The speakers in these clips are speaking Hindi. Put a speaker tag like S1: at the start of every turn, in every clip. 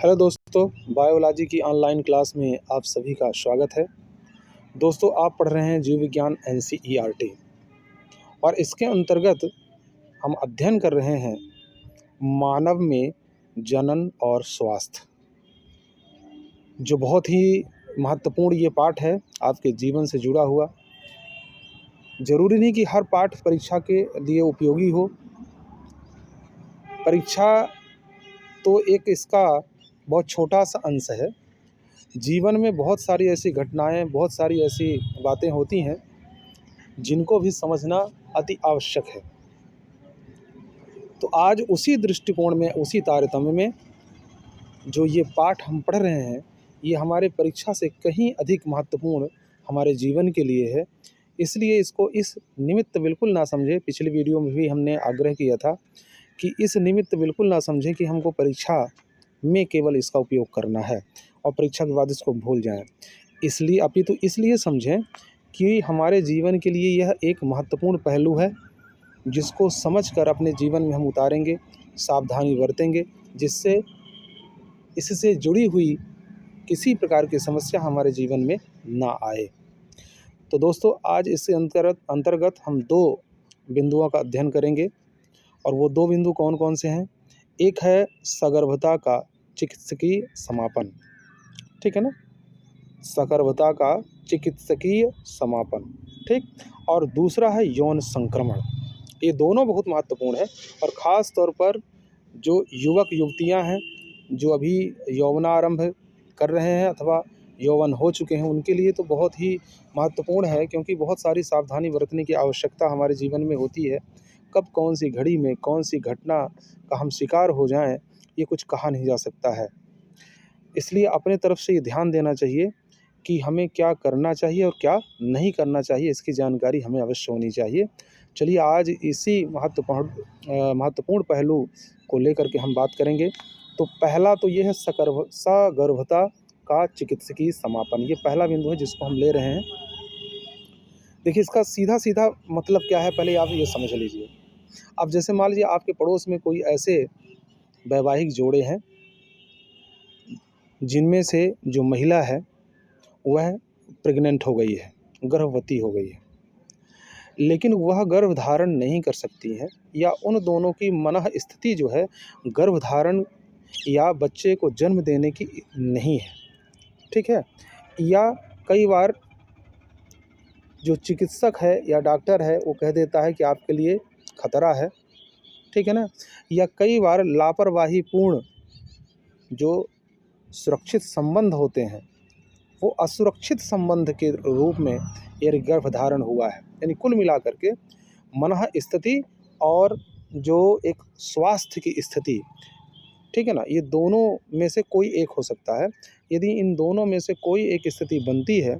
S1: हेलो दोस्तों, बायोलॉजी की ऑनलाइन क्लास में आप सभी का स्वागत है। दोस्तों, आप पढ़ रहे हैं जीव विज्ञान एनसीईआरटी और इसके अंतर्गत हम अध्ययन कर रहे हैं मानव में जनन और स्वास्थ्य, जो बहुत ही महत्वपूर्ण ये पाठ है आपके जीवन से जुड़ा हुआ। ज़रूरी नहीं कि हर पाठ परीक्षा के लिए उपयोगी हो। परीक्षा तो एक इसका बहुत छोटा सा अंश है। जीवन में बहुत सारी ऐसी घटनाएं, बहुत सारी ऐसी बातें होती हैं जिनको भी समझना अति आवश्यक है। तो आज उसी दृष्टिकोण में, उसी तारतम्य में जो ये पाठ हम पढ़ रहे हैं, ये हमारे परीक्षा से कहीं अधिक महत्वपूर्ण हमारे जीवन के लिए है। इसलिए इसको इस निमित्त बिल्कुल ना समझें। पिछली वीडियो में भी हमने आग्रह किया था कि इस निमित्त बिल्कुल ना समझें कि हमको परीक्षा में केवल इसका उपयोग करना है और परीक्षा के बाद इसको भूल जाएं। इसलिए अपितु इसलिए समझें कि हमारे जीवन के लिए यह एक महत्वपूर्ण पहलू है, जिसको समझकर अपने जीवन में हम उतारेंगे, सावधानी बरतेंगे, जिससे इससे जुड़ी हुई किसी प्रकार की समस्या हमारे जीवन में ना आए। तो दोस्तों, आज इससे अंतर्गत हम 2 बिंदुओं का अध्ययन करेंगे और वो 2 बिंदु कौन-कौन से हैं। एक है सगर्भता का चिकित्सकीय समापन, ठीक है ना? सगर्भता का चिकित्सकीय समापन, ठीक। और दूसरा है यौन संक्रमण। ये दोनों बहुत महत्वपूर्ण है और ख़ास तौर पर जो युवक युवतियां हैं, जो अभी यौवनारंभ कर रहे हैं अथवा यौवन हो चुके हैं, उनके लिए तो बहुत ही महत्वपूर्ण है, क्योंकि बहुत सारी सावधानी बरतने की आवश्यकता हमारे जीवन में होती है। कब कौन सी घड़ी में कौन सी घटना का हम शिकार हो जाएं, ये कुछ कहा नहीं जा सकता है। इसलिए अपने तरफ से ये ध्यान देना चाहिए कि हमें क्या करना चाहिए और क्या नहीं करना चाहिए, इसकी जानकारी हमें अवश्य होनी चाहिए। चलिए आज इसी महत्वपूर्ण पहलू को लेकर के हम बात करेंगे। तो पहला तो ये है सगर्भता का चिकित्सकीय समापन। ये पहला बिंदु है जिसको हम ले रहे हैं। देखिए, इसका सीधा-सीधा मतलब क्या है, पहले आप ये समझ लीजिए। अब जैसे मान लीजिए आपके पड़ोस में कोई ऐसे वैवाहिक जोड़े हैं, जिनमें से जो महिला है वह प्रेग्नेंट हो गई है, गर्भवती हो गई है, लेकिन वह गर्भ धारण नहीं कर सकती है, या उन दोनों की मनःस्थिति जो है गर्भ धारण या बच्चे को जन्म देने की नहीं है, ठीक है। या कई बार जो चिकित्सक है या डॉक्टर है वो कह देता है कि आपके लिए खतरा है, ठीक है ना। या कई बार लापरवाहीपूर्ण जो सुरक्षित संबंध होते हैं, वो असुरक्षित संबंध के रूप में ये गर्भधारण हुआ है। यानी कुल मिलाकर के मनःस्थिति और जो एक स्वास्थ्य की स्थिति, ठीक है ना, ये दोनों में से कोई एक हो सकता है। यदि इन दोनों में से कोई एक स्थिति बनती है,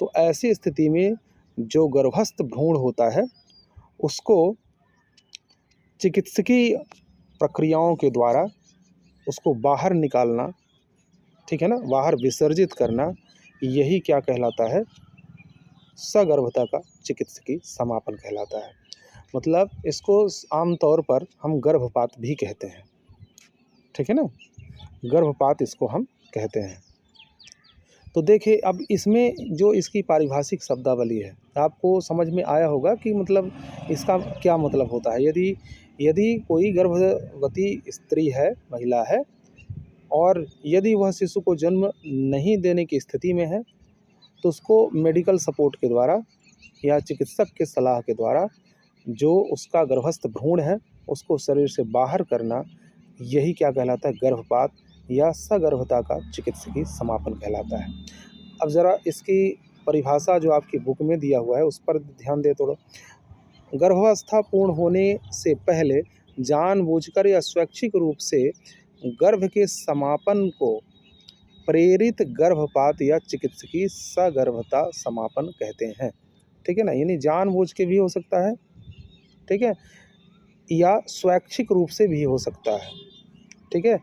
S1: तो ऐसी स्थिति में जो गर्भस्थ भ्रूण होता है उसको चिकित्सकीय प्रक्रियाओं के द्वारा उसको बाहर निकालना, ठीक है ना, बाहर विसर्जित करना, यही क्या कहलाता है, सगर्भता का चिकित्सकीय समापन कहलाता है। मतलब इसको आमतौर पर हम गर्भपात भी कहते हैं, ठीक है ना, गर्भपात इसको हम कहते हैं। तो देखिए, अब इसमें जो इसकी पारिभाषिक शब्दावली है, आपको समझ में आया होगा कि मतलब इसका क्या मतलब होता है। यदि कोई गर्भवती स्त्री है, महिला है, और यदि वह शिशु को जन्म नहीं देने की स्थिति में है, तो उसको मेडिकल सपोर्ट के द्वारा या चिकित्सक के सलाह के द्वारा जो उसका गर्भस्थ भ्रूण है उसको शरीर से बाहर करना, यही क्या कहलाता है, गर्भपात या सगर्भता का चिकित्सकीय समापन कहलाता है। अब ज़रा इसकी परिभाषा जो आपकी बुक में दिया हुआ है उस पर ध्यान दें थोड़ा। गर्भावस्था पूर्ण होने से पहले जानबूझकर या स्वैच्छिक रूप से गर्भ के समापन को प्रेरित गर्भपात या चिकित्सकीय सगर्भता समापन कहते हैं, ठीक है ना। यानी जानबूझ के भी हो सकता है, ठीक है, या स्वैच्छिक रूप से भी हो सकता है, ठीक है।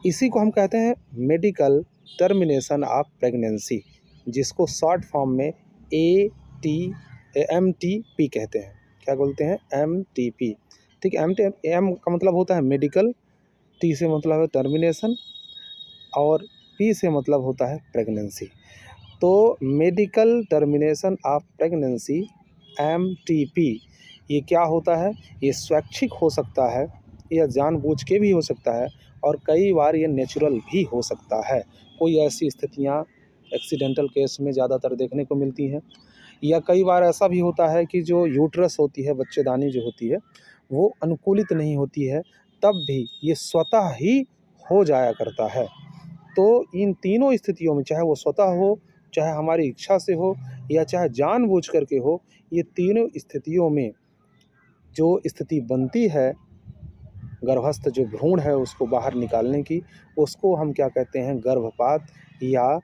S1: इसी को हम कहते हैं मेडिकल टर्मिनेशन ऑफ प्रेगनेंसी, जिसको शॉर्ट फॉर्म में MTP कहते हैं। क्या बोलते हैं, MTP, ठीक है। एम का मतलब होता है मेडिकल, टी से मतलब है टर्मिनेशन और पी से मतलब होता है प्रेगनेंसी। तो medical termination of pregnancy MTP ये क्या होता है? ये स्वैच्छिक हो सकता है या जानबूझ के भी हो सकता है और कई बार ये नेचुरल भी हो सकता है। कोई ऐसी स्थितियाँ एक्सीडेंटल केस में ज़्यादातर देखने को मिलती हैं या कई बार ऐसा भी होता है कि जो यूट्रस होती है, बच्चेदानी जो होती है, वो अनुकूलित नहीं होती है, तब भी ये स्वतः ही हो जाया करता है। तो इन तीनों स्थितियों में, चाहे वो स्वतः हो, चाहे हमारी इच्छा से हो या चाहे जानबूझ कर के हो, ये तीनों स्थितियों में जो स्थिति बनती है गर्भस्थ जो भ्रूण है उसको बाहर निकालने की, उसको हम क्या कहते हैं? गर्भपात या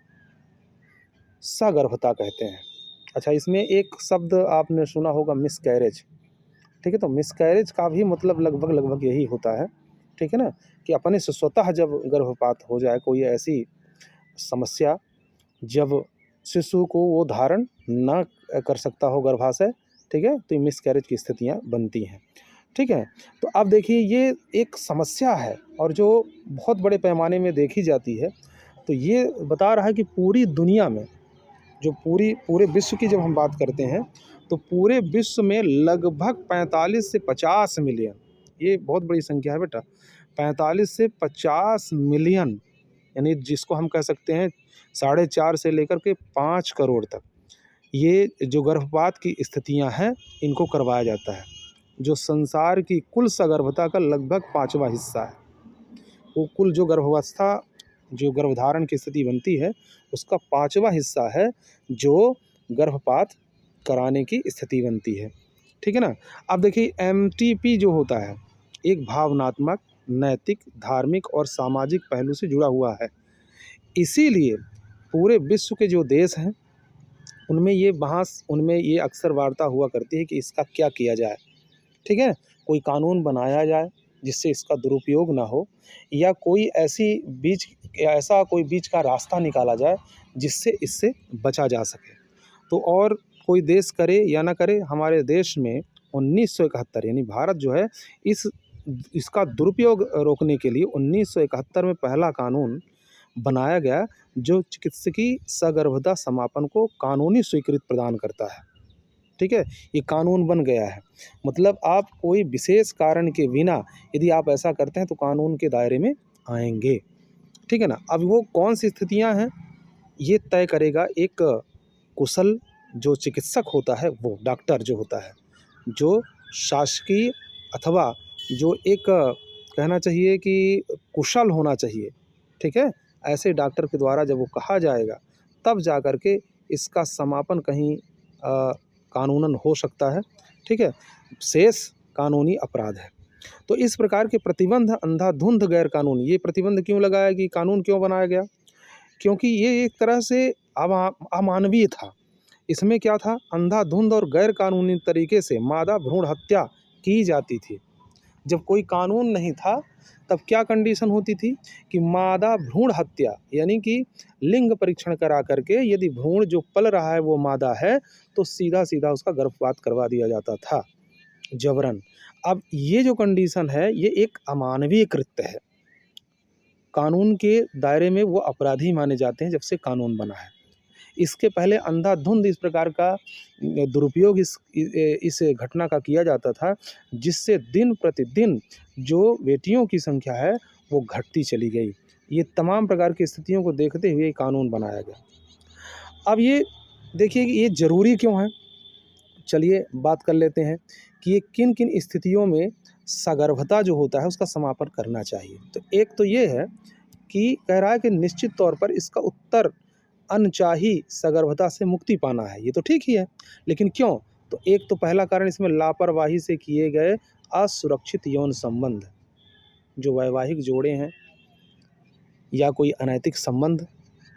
S1: सगर्भता कहते हैं। अच्छा, इसमें एक शब्द आपने सुना होगा मिसकैरेज, ठीक है? तो मिसकैरेज का भी मतलब लगभग यही होता है, ठीक है ना? कि अपने से स्वतः जब गर्भपात हो जाए, कोई ऐसी समस्या जब शिशु को वो धारण ना कर सकता हो गर्भाशय, ठीक है? तो ये मिसकैरेज की स्थितियाँ बनती हैं, ठीक है? तो अब देखिए ये एक समस्या है और जो बहुत बड़े पैमाने में देखी जाती है। तो ये बता रहा है कि पूरी दुनिया में जो पूरे विश्व की जब हम बात करते हैं, तो पूरे विश्व में लगभग 45 से 50 मिलियन, ये बहुत बड़ी संख्या है बेटा, 45 से 50 मिलियन, यानी जिसको हम कह सकते हैं 4.5 से लेकर के 5 करोड़ तक, ये जो गर्भपात की स्थितियां हैं, इनको करवाया जाता है, जो संसार की कुल सगर्भता का लगभग 5वां हिस्सा है। वो कुल जो गर्भावस्था, जो गर्भधारण की स्थिति बनती है, उसका 5वां हिस्सा है जो गर्भपात कराने की स्थिति बनती है, ठीक है ना? अब देखिए MTP जो होता है, एक भावनात्मक, नैतिक, धार्मिक और सामाजिक पहलू से जुड़ा हुआ है। इसीलिए पूरे विश्व के जो देश हैं, उनमें ये अक्सर वार्ता हुआ करती है कि इसका क्या किया जाए, ठीक है? कोई कानून बनाया जाए जिससे इसका दुरुपयोग ना हो या ऐसा कोई बीच का रास्ता निकाला जाए जिससे इससे बचा जा सके। तो और कोई देश करे या ना करे, हमारे देश में 1971 यानी भारत जो है, इसका दुरुपयोग रोकने के लिए 1971 में पहला कानून बनाया गया जो चिकित्सकीय सगर्भता समापन को कानूनी स्वीकृति प्रदान करता है, ठीक है? ये कानून बन गया है। मतलब आप कोई विशेष कारण के बिना यदि आप ऐसा करते हैं तो कानून के दायरे में आएँगे, ठीक है ना? अब वो कौन-सी स्थितियाँ हैं, ये तय करेगा एक कुशल जो चिकित्सक होता है, वो डॉक्टर जो होता है, जो शासकीय अथवा जो एक कहना चाहिए कि कुशल होना चाहिए, ठीक है? ऐसे डॉक्टर के द्वारा जब वो कहा जाएगा, तब जा कर के इसका समापन कहीं कानूनन हो सकता है, ठीक है? शेष कानूनी अपराध है। तो इस प्रकार के प्रतिबंध अंधाधुंध गैर कानूनी, ये प्रतिबंध क्यों लगाया, कि कानून क्यों बनाया गया? क्योंकि ये एक तरह से अमानवीय था। इसमें क्या था? अंधाधुंध और गैर कानूनी तरीके से मादा भ्रूण हत्या की जाती थी। जब कोई कानून नहीं था, तब क्या कंडीशन होती थी कि मादा भ्रूण हत्या, यानी कि लिंग परीक्षण करा करके यदि भ्रूण जो पल रहा है वो मादा है, तो सीधा-सीधा उसका गर्भपात करवा दिया जाता था, जबरन। अब ये जो कंडीशन है, ये एक अमानवीय कृत्य है। कानून के दायरे में वो अपराधी माने जाते हैं जब से कानून बना है। इसके पहले अंधाधुंध इस प्रकार का दुरुपयोग इस घटना का किया जाता था, जिससे दिन प्रतिदिन जो बेटियों की संख्या है वो घटती चली गई। ये तमाम प्रकार की स्थितियों को देखते हुए कानून बनाया गया। अब ये देखिए कि ये ज़रूरी क्यों है? चलिए बात कर लेते हैं कि ये किन-किन स्थितियों में सगर्भता जो होता है उसका समापन करना चाहिए। तो एक तो ये है कि कह रहा है कि निश्चित तौर पर इसका उत्तर अनचाही सगर्भता से मुक्ति पाना है, ये तो ठीक ही है, लेकिन क्यों? तो एक तो पहला कारण इसमें लापरवाही से किए गए असुरक्षित यौन संबंध, जो वैवाहिक जोड़े हैं या कोई अनैतिक संबंध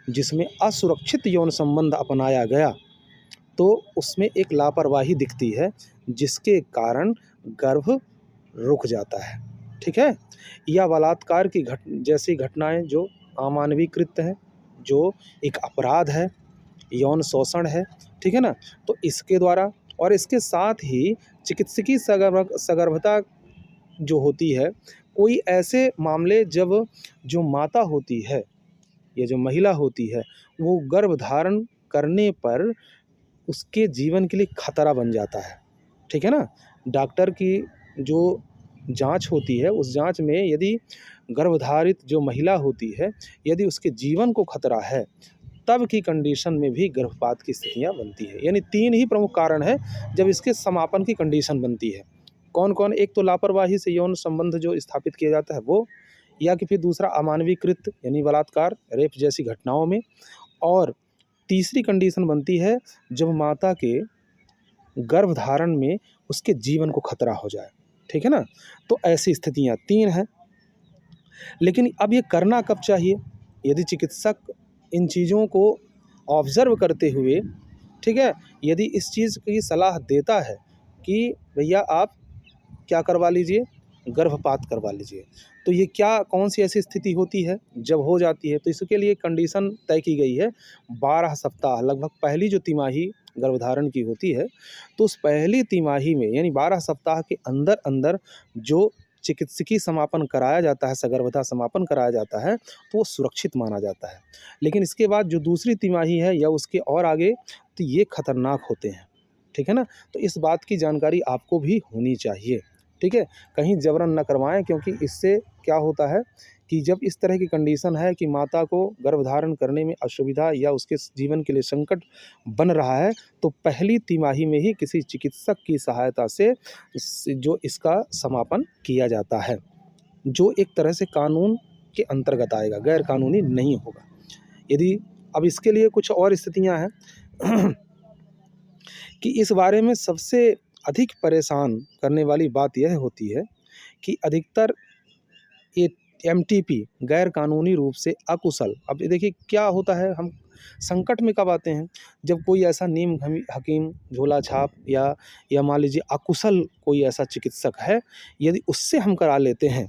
S1: जिसमें असुरक्षित यौन संबंध अपनाया गया, तो उसमें एक लापरवाही दिखती है, जिसके कारण गर्भ रुक जाता है, ठीक है? या बलात्कार की जैसी घटनाएं जो अमानवीय कृत्य है, जो एक अपराध है, यौन शोषण है, ठीक है ना? तो इसके द्वारा और इसके साथ ही चिकित्सकीय सगर्भता जो होती है, कोई ऐसे मामले जब जो माता होती है या जो महिला होती है वो गर्भ धारण करने पर उसके जीवन के लिए खतरा बन जाता है, ठीक है ना? डॉक्टर की जो जाँच होती है, उस जाँच में यदि गर्भधारित जो महिला होती है, यदि उसके जीवन को खतरा है, तब की कंडीशन में भी गर्भपात की स्थितियाँ बनती है। यानी 3 ही प्रमुख कारण हैं जब इसके समापन की कंडीशन बनती है। कौन-कौन? एक तो लापरवाही से यौन संबंध जो स्थापित किया जाता है वो, या कि फिर दूसरा अमानवीकृत यानी बलात्कार, रेप जैसी घटनाओं में, और तीसरी कंडीशन बनती है जब माता के गर्भधारण में उसके जीवन को खतरा हो जाए, ठीक है ना? तो ऐसी स्थितियाँ 3 हैं। लेकिन अब ये करना कब चाहिए? यदि चिकित्सक इन चीज़ों को ऑब्ज़र्व करते हुए, ठीक है, यदि इस चीज़ की सलाह देता है कि भैया आप क्या करवा लीजिए, गर्भपात करवा लीजिए, तो ये क्या कौन-सी ऐसी स्थिति होती है जब हो जाती है? तो इसके लिए कंडीशन तय की गई है 12 सप्ताह, लगभग पहली जो तिमाही गर्भधारण की होती है, तो उस पहली तिमाही में यानी 12 सप्ताह के अंदर-अंदर जो चिकित्सकीय समापन कराया जाता है, सगर्भता समापन कराया जाता है, तो वो सुरक्षित माना जाता है। लेकिन इसके बाद जो दूसरी तिमाही है या उसके और आगे, तो ये खतरनाक होते हैं, ठीक है ना? तो इस बात की जानकारी आपको भी होनी चाहिए, ठीक है? कहीं जबरन ना करवाएँ, क्योंकि इससे क्या होता है कि जब इस तरह की कंडीशन है कि माता को गर्भधारण करने में असुविधा या उसके जीवन के लिए संकट बन रहा है, तो पहली तिमाही में ही किसी चिकित्सक की सहायता से जो इसका समापन किया जाता है, जो एक तरह से कानून के अंतर्गत आएगा, गैर कानूनी नहीं होगा। यदि अब इसके लिए कुछ और स्थितियाँ हैं कि इस बारे में सबसे अधिक परेशान करने वाली बात यह होती है कि अधिकतर ये एमटीपी गैर कानूनी रूप से अकुशल, अब ये देखिए क्या होता है, हम संकट में कब आते हैं, जब कोई ऐसा नीम हकीम झोला छाप या मान लीजिए अकुशल कोई ऐसा चिकित्सक है, यदि उससे हम करा लेते हैं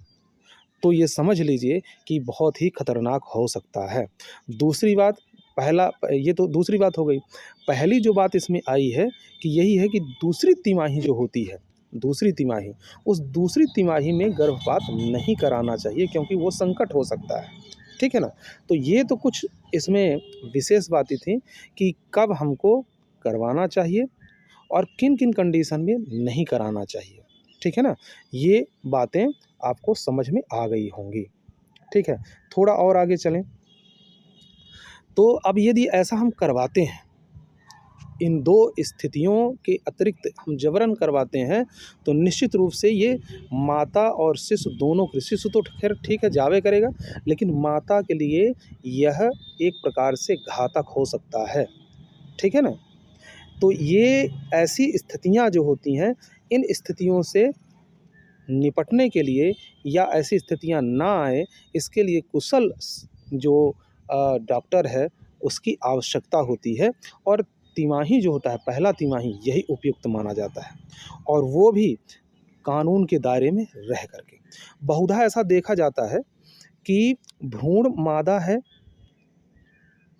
S1: तो ये समझ लीजिए कि बहुत ही खतरनाक हो सकता है। दूसरी बात, पहला ये तो दूसरी बात हो गई। पहली जो बात इसमें आई है कि यही है कि दूसरी तिमाही जो होती है, दूसरी तिमाही, उस दूसरी तिमाही में गर्भपात नहीं कराना चाहिए, क्योंकि वो संकट हो सकता है, ठीक है ना? तो ये तो कुछ इसमें विशेष बातें थी कि कब हमको करवाना चाहिए और किन-किन कंडीशन में नहीं कराना चाहिए, ठीक है ना? ये बातें आपको समझ में आ गई होंगी, ठीक है? थोड़ा और आगे चलें, तो अब यदि ऐसा हम करवाते हैं, इन 2 स्थितियों के अतिरिक्त हम जबरन करवाते हैं, तो निश्चित रूप से ये माता और शिशु दोनों के, शिशु तो ख़ैर ठीक है जावे करेगा, लेकिन माता के लिए यह एक प्रकार से घातक हो सकता है, ठीक है ना? तो ये ऐसी स्थितियाँ जो होती हैं, इन स्थितियों से निपटने के लिए या ऐसी स्थितियाँ ना आए, इसके लिए कुशल जो डॉक्टर है उसकी आवश्यकता होती है, और तिमाही जो होता है, पहला तिमाही, यही उपयुक्त माना जाता है, और वो भी कानून के दायरे में रह कर के। बहुधा ऐसा देखा जाता है कि भ्रूण मादा है,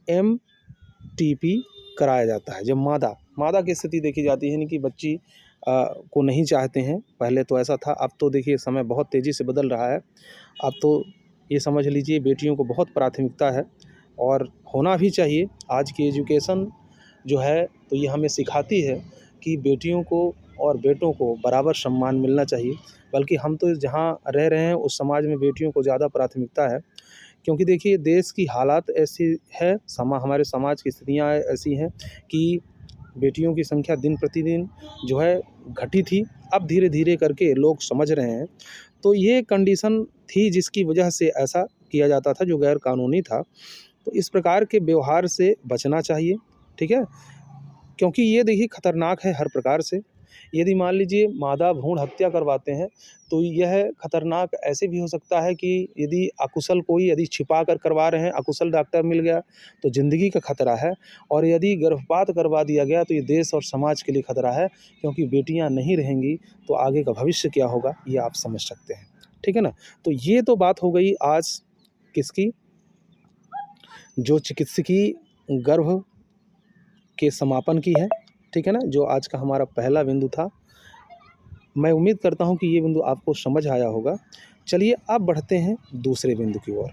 S1: एमटीपी कराया जाता है। जब मादा की स्थिति देखी जाती है, यानी कि बच्ची को नहीं चाहते हैं, पहले तो ऐसा था, अब तो देखिए समय बहुत तेज़ी से बदल रहा है। अब तो ये समझ लीजिए बेटियों को बहुत प्राथमिकता है, और होना भी चाहिए। आज की एजुकेशन जो है तो ये हमें सिखाती है कि बेटियों को और बेटों को बराबर सम्मान मिलना चाहिए, बल्कि हम तो जहाँ रह रहे हैं उस समाज में बेटियों को ज़्यादा प्राथमिकता है, क्योंकि देखिए देश की हालात ऐसी है, हमारे समाज की स्थितियाँ ऐसी हैं कि बेटियों की संख्या दिन प्रतिदिन जो है घटी थी, अब धीरे-धीरे करके लोग समझ रहे हैं। तो ये कंडीशन थी जिसकी वजह से ऐसा किया जाता था जो गैर कानूनी था। तो इस प्रकार के व्यवहार से बचना चाहिए, ठीक है? क्योंकि ये देखिए खतरनाक है हर प्रकार से। यदि मान लीजिए मादा भ्रूण हत्या करवाते हैं, तो यह खतरनाक ऐसे भी हो सकता है कि यदि अकुशल कोई यदि छिपा कर करवा रहे हैं, अकुशल डॉक्टर मिल गया, तो ज़िंदगी का खतरा है, और यदि गर्भपात करवा दिया गया तो ये देश और समाज के लिए खतरा है, क्योंकि बेटियाँ नहीं रहेंगी तो आगे का भविष्य क्या होगा, ये आप समझ सकते हैं, ठीक है ना? तो ये तो बात हो गई आज किसकी, जो चिकित्सकीय गर्भ के समापन की है, ठीक है ना? जो आज का हमारा पहला बिंदु था। मैं उम्मीद करता हूँ कि ये बिंदु आपको समझ आया होगा। चलिए अब बढ़ते हैं दूसरे बिंदु की ओर,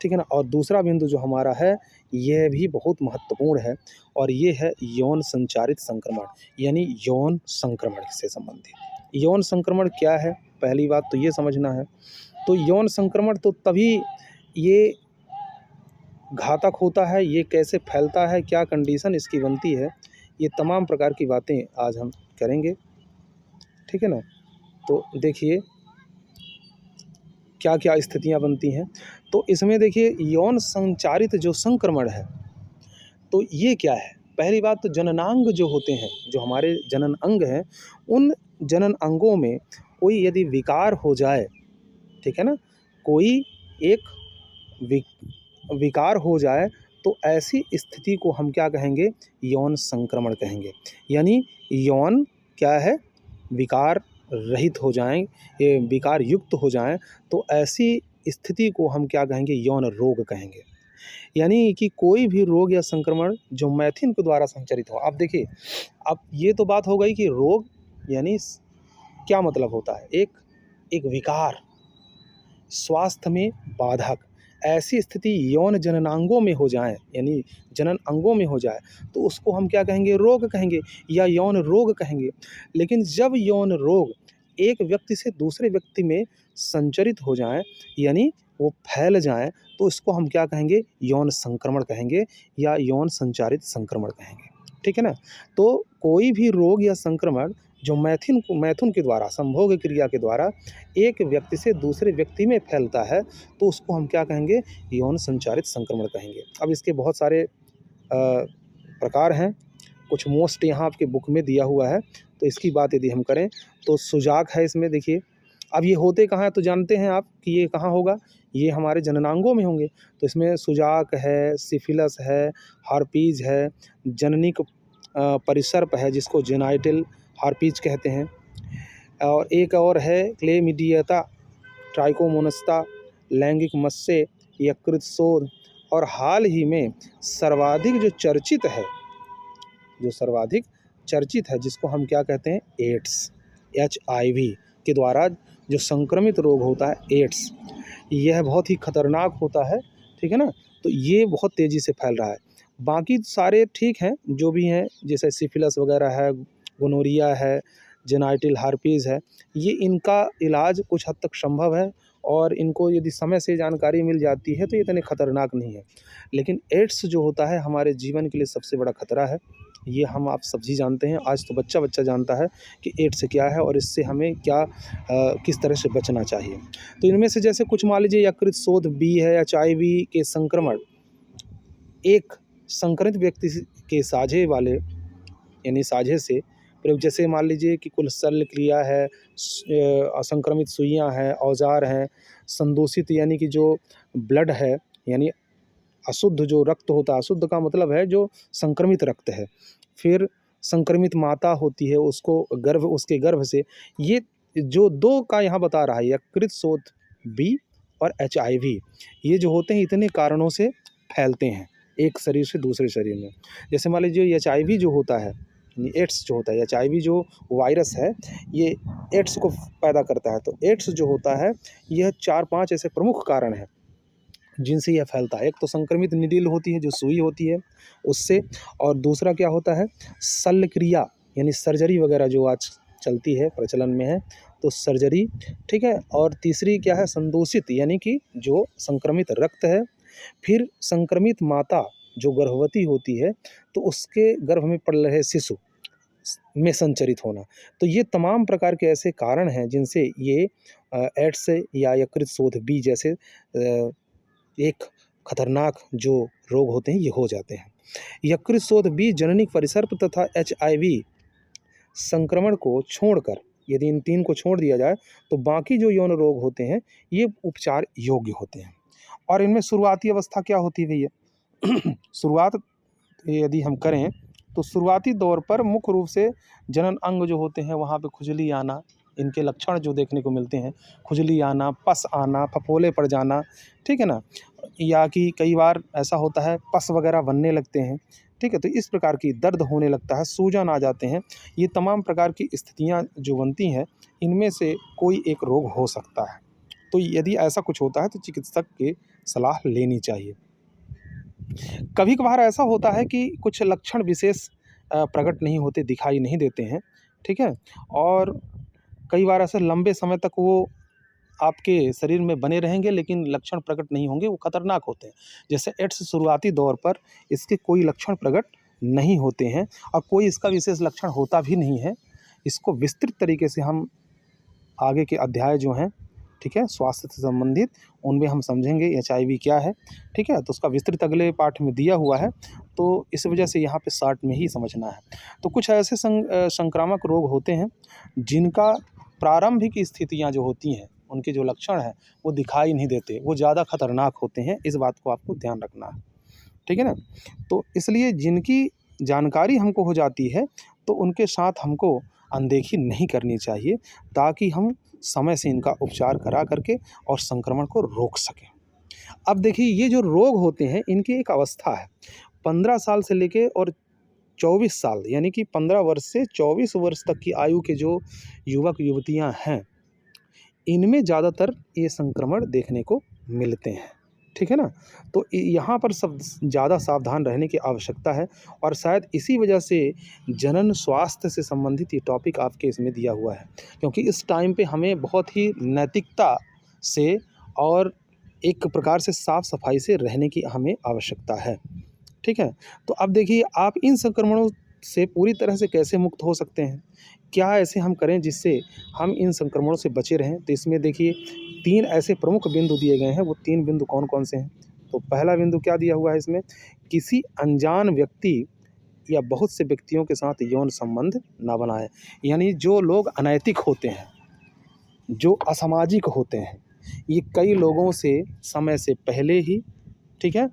S1: ठीक है ना। और दूसरा बिंदु जो हमारा है यह भी बहुत महत्वपूर्ण है और ये है यौन संचारित संक्रमण, यानी यौन संक्रमण से संबंधित। यौन संक्रमण क्या है, पहली बात तो ये समझना है। तो यौन संक्रमण तो तभी ये घातक होता है, ये कैसे फैलता है, क्या कंडीशन इसकी बनती है, ये तमाम प्रकार की बातें आज हम करेंगे, ठीक है ना। तो देखिए क्या क्या स्थितियां बनती हैं। तो इसमें देखिए यौन संचारित जो संक्रमण है तो ये क्या है। पहली बात तो जननांग जो होते हैं, जो हमारे जनन अंग हैं, उन जनन अंगों में कोई यदि विकार हो जाए, ठीक है ना, कोई एक विकार हो जाए तो ऐसी स्थिति को हम क्या कहेंगे, यौन संक्रमण कहेंगे। यानी यौन क्या है, विकार रहित हो जाएं, ये विकार युक्त हो जाएं, तो ऐसी स्थिति को हम क्या कहेंगे, यौन रोग कहेंगे। यानी कि कोई भी रोग या संक्रमण जो मैथुन के द्वारा संचरित हो। अब देखिए, अब ये तो बात हो गई कि रोग यानी क्या मतलब होता है, एक विकार, स्वास्थ्य में बाधक, ऐसी स्थिति यौन जननांगों में हो जाए, यानी जनन अंगों में हो जाए, तो उसको हम क्या कहेंगे, रोग कहेंगे या यौन रोग कहेंगे। लेकिन जब यौन रोग एक व्यक्ति से दूसरे व्यक्ति में संचरित हो जाए, यानी वो फैल जाए, तो इसको हम क्या कहेंगे, यौन संक्रमण कहेंगे या यौन संचारित संक्रमण कहेंगे, ठीक है ना। तो कोई भी रोग या संक्रमण जो मैथुन के द्वारा, संभोग क्रिया के द्वारा एक व्यक्ति से दूसरे व्यक्ति में फैलता है, तो उसको हम क्या कहेंगे, यौन संचारित संक्रमण कहेंगे। अब इसके बहुत सारे प्रकार हैं, कुछ मोस्ट यहाँ आपके बुक में दिया हुआ है। तो इसकी बात यदि हम करें तो सुजाक है इसमें, देखिए। अब ये होते कहाँ हैं तो जानते हैं आप कि ये कहाँ होगा, ये हमारे जननांगों में होंगे। तो इसमें सुजाक है, सिफिलिस है, हार्पीज है, जननिक परिसर्प है जिसको जेनाइटल हार्पीज कहते हैं, और एक और है क्लेमिडियता, ट्राइकोमोनस्ता, लैंगिक मस्से, यकृत शोथ, और हाल ही में सर्वाधिक जो सर्वाधिक चर्चित है जिसको हम क्या कहते हैं, एड्स, HIV के द्वारा जो संक्रमित रोग होता है एड्स, यह बहुत ही खतरनाक होता है, ठीक है ना। तो ये बहुत तेज़ी से फैल रहा है। बाकी सारे ठीक हैं जो भी हैं, जैसे सिफिलिस वगैरह है, गोनोरिया है, जेनाइटल हार्पीज है, ये इनका इलाज कुछ हद तक संभव है और इनको यदि समय से जानकारी मिल जाती है तो ये इतने खतरनाक नहीं है। लेकिन एड्स जो होता है हमारे जीवन के लिए सबसे बड़ा खतरा है। ये हम आप सभी जानते हैं, आज तो बच्चा बच्चा जानता है कि एड्स क्या है और इससे हमें क्या किस तरह से बचना चाहिए। तो इनमें से जैसे कुछ मान लीजिए यकृत शोथ बी है, HIV के संक्रमण एक संक्रमित व्यक्ति के साझे वाले, यानी साझे से प्रयोग, जैसे मान लीजिए कि कुल शल्य क्रिया है, असंक्रमित सुइयाँ हैं, औजार हैं, संदूषित यानी कि जो ब्लड है, यानी अशुद्ध जो रक्त होता है, अशुद्ध का मतलब है जो संक्रमित रक्त है, फिर संक्रमित माता होती है उसको उसके गर्भ से, ये जो दो का यहाँ बता रहा है, यकृत शोथ बी और HIV, ये जो होते हैं इतने कारणों से फैलते हैं एक शरीर से दूसरे शरीर में। जैसे मान लीजिए HIV जो होता है, एड्स जो होता है, HIV जो वायरस है ये एड्स को पैदा करता है। तो एड्स जो होता है यह 4-5 ऐसे प्रमुख कारण हैं जिनसे यह फैलता है। एक तो संक्रमित निडिल होती है जो सुई होती है उससे, और दूसरा क्या होता है, शल्य क्रिया यानी सर्जरी वगैरह जो आज चलती है, प्रचलन में है, तो सर्जरी, ठीक है। और तीसरी क्या है, संदूषित यानी कि जो संक्रमित रक्त है, फिर संक्रमित माता जो गर्भवती होती है तो उसके गर्भ में पल रहे शिशु में संचरित होना। तो ये तमाम प्रकार के ऐसे कारण हैं जिनसे ये एड्स या यकृत शोथ बी जैसे एक खतरनाक जो रोग होते हैं ये हो जाते हैं। यकृत शोथ बी, जननिक परिसर्प तथा HIV संक्रमण को छोड़कर, यदि इन 3 को छोड़ दिया जाए तो बाकी जो यौन रोग होते हैं ये उपचार योग्य होते हैं। और इनमें शुरुआती अवस्था क्या होती है भैया शुरुआत यदि हम करें तो शुरुआती दौर पर मुख्य रूप से जनन अंग जो होते हैं वहाँ पे खुजली आना, इनके लक्षण जो देखने को मिलते हैं, खुजली आना, पस आना, फफोले पड़ जाना, ठीक है ना, या कि कई बार ऐसा होता है पस वगैरह बनने लगते हैं, ठीक है। तो इस प्रकार की दर्द होने लगता है, सूजन आ जाते हैं, ये तमाम प्रकार की स्थितियाँ जो बनती हैं इनमें से कोई एक रोग हो सकता है। तो यदि ऐसा कुछ होता है तो चिकित्सक की सलाह लेनी चाहिए। कभी कभार ऐसा होता है कि कुछ लक्षण विशेष प्रकट नहीं होते, दिखाई नहीं देते हैं, ठीक है? और कई बार ऐसे लंबे समय तक वो आपके शरीर में बने रहेंगे लेकिन लक्षण प्रकट नहीं होंगे, वो खतरनाक होते हैं। जैसे एड्स शुरुआती दौर पर इसके कोई लक्षण प्रकट नहीं होते हैं और कोई इसका विशेष लक्षण होता भी नहीं है। इसको विस्तृत तरीके से हम आगे के अध्याय जो हैं, ठीक है, स्वास्थ्य से संबंधित, उनमें हम समझेंगे एचआईवी क्या है, ठीक है? तो उसका विस्तृत अगले पाठ में दिया हुआ है, तो इस वजह से यहाँ पे शॉर्ट में ही समझना है। तो कुछ ऐसे संक्रामक रोग होते हैं जिनका प्रारंभिक स्थितियाँ जो होती हैं, उनके जो लक्षण हैं वो दिखाई नहीं देते, वो ज़्यादा खतरनाक होते हैं। इस बात को आपको ध्यान रखना है, ठीक है ना? तो इसलिए जिनकी जानकारी हमको हो जाती है तो उनके साथ हमको अनदेखी नहीं करनी चाहिए, ताकि हम समय से इनका उपचार करा करके और संक्रमण को रोक सकें। अब देखिए, ये जो रोग होते हैं इनकी एक अवस्था है। 15 साल से लेके और 24 साल, यानी कि 15 वर्ष से 24 वर्ष तक की आयु के जो युवक युवतियां हैं, इनमें ज़्यादातर ये संक्रमण देखने को मिलते हैं, ठीक है ना? तो यहाँ पर सब ज़्यादा सावधान रहने की आवश्यकता है और शायद इसी वजह से जनन स्वास्थ्य से संबंधित ये टॉपिक आपके इसमें दिया हुआ है, क्योंकि इस टाइम पे हमें बहुत ही नैतिकता से और एक प्रकार से साफ सफाई से रहने की हमें आवश्यकता है, ठीक है? तो अब देखिए, आप इन संक्रमणों से पूरी तरह से कैसे मुक्त हो सकते हैं? क्या ऐसे हम करें जिससे हम इन संक्रमणों से बचे रहें? तो इसमें देखिए 3 ऐसे प्रमुख बिंदु दिए गए हैं। वो 3 बिंदु कौन-कौन से हैं? तो पहला बिंदु क्या दिया हुआ है इसमें? किसी अनजान व्यक्ति या बहुत से व्यक्तियों के साथ यौन संबंध ना बनाएँ। यानी जो लोग अनैतिक होते हैं, जो असामाजिक होते हैं, ये कई लोगों से समय से पहले ही, ठीक है,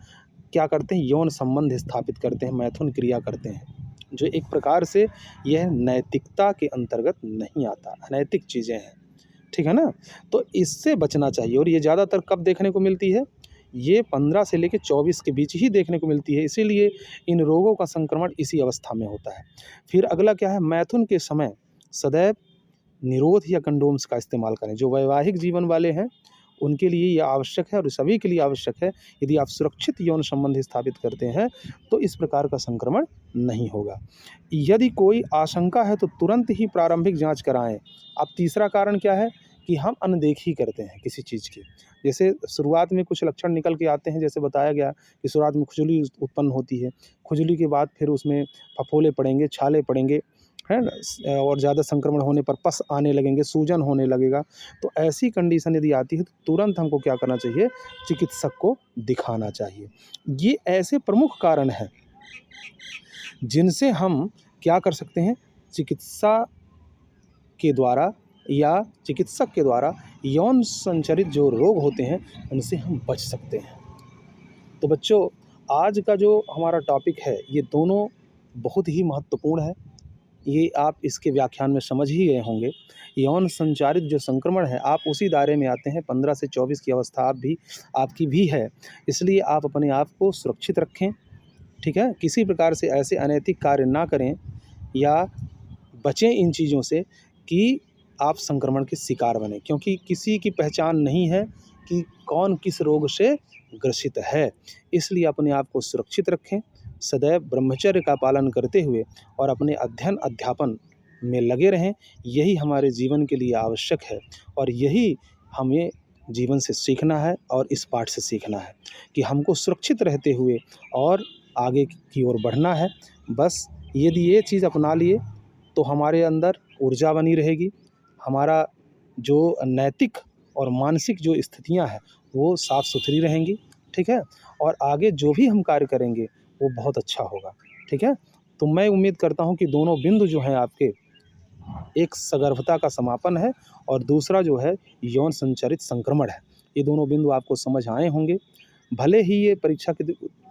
S1: क्या करते हैं, यौन संबंध स्थापित करते हैं, मैथुन क्रिया करते हैं, जो एक प्रकार से यह नैतिकता के अंतर्गत नहीं आता, अनैतिक चीज़ें हैं, ठीक है ना? तो इससे बचना चाहिए और ये ज़्यादातर कब देखने को मिलती है? ये 15 से लेके 24 के बीच ही देखने को मिलती है, इसीलिए इन रोगों का संक्रमण इसी अवस्था में होता है। फिर अगला क्या है? मैथुन के समय सदैव निरोध या कंडोम्स का इस्तेमाल करें। जो वैवाहिक जीवन वाले हैं उनके लिए ये आवश्यक है और सभी के लिए आवश्यक है। यदि आप सुरक्षित यौन संबंध स्थापित करते हैं तो इस प्रकार का संक्रमण नहीं होगा। यदि कोई आशंका है तो तुरंत ही प्रारंभिक जांच कराएं। अब तीसरा कारण क्या है कि हम अनदेखी करते हैं किसी चीज़ की। जैसे शुरुआत में कुछ लक्षण निकल के आते हैं, जैसे बताया गया कि शुरुआत में खुजली उत्पन्न होती है, खुजली के बाद फिर उसमें फफोले पड़ेंगे, छाले पड़ेंगे, है ना? और ज़्यादा संक्रमण होने पर पस आने लगेंगे, सूजन होने लगेगा। तो ऐसी कंडीशन यदि आती है तो तुरंत हमको क्या करना चाहिए? चिकित्सक को दिखाना चाहिए। ये ऐसे प्रमुख कारण हैं जिनसे हम क्या कर सकते हैं? चिकित्सा के द्वारा या चिकित्सक के द्वारा यौन संचारित जो रोग होते हैं उनसे हम बच सकते हैं। तो बच्चों, आज का जो हमारा टॉपिक है ये दोनों बहुत ही महत्वपूर्ण है। ये आप इसके व्याख्यान में समझ ही गए होंगे। यौन संचारित जो संक्रमण है, आप उसी दायरे में आते हैं। 15 से 24 की अवस्था आपकी भी है, इसलिए आप अपने आप को सुरक्षित रखें, ठीक है? किसी प्रकार से ऐसे अनैतिक कार्य ना करें या बचें इन चीज़ों से कि आप संक्रमण के शिकार बनें, क्योंकि किसी की पहचान नहीं है कि कौन किस रोग से ग्रसित है। इसलिए अपने आप को सुरक्षित रखें, सदैव ब्रह्मचर्य का पालन करते हुए और अपने अध्ययन अध्यापन में लगे रहें। यही हमारे जीवन के लिए आवश्यक है और यही हमें जीवन से सीखना है और इस पाठ से सीखना है कि हमको सुरक्षित रहते हुए और आगे की ओर बढ़ना है। बस यदि ये चीज़ अपना लिए तो हमारे अंदर ऊर्जा बनी रहेगी, हमारा जो नैतिक और मानसिक जो स्थितियाँ हैं वो साफ़ सुथरी रहेंगी, ठीक है? और आगे जो भी हम कार्य करेंगे वो बहुत अच्छा होगा, ठीक है? तो मैं उम्मीद करता हूँ कि दोनों बिंदु जो हैं आपके, एक सगर्भता का समापन है और दूसरा जो है यौन संचारित संक्रमण है, ये दोनों बिंदु आपको समझ आए होंगे। भले ही ये परीक्षा के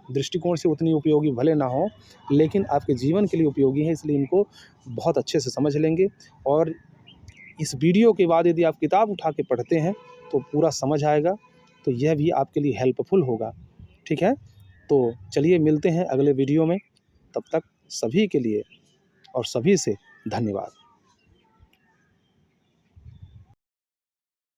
S1: दृष्टिकोण से उतनी उपयोगी भले ना हो, लेकिन आपके जीवन के लिए उपयोगी है, इसलिए इनको बहुत अच्छे से समझ लेंगे। और इस वीडियो के बाद यदि आप किताब उठा के पढ़ते हैं तो पूरा समझ आएगा, तो यह भी आपके लिए हेल्पफुल होगा, ठीक है? तो चलिए मिलते हैं अगले वीडियो में, तब तक सभी के लिए और सभी से धन्यवाद।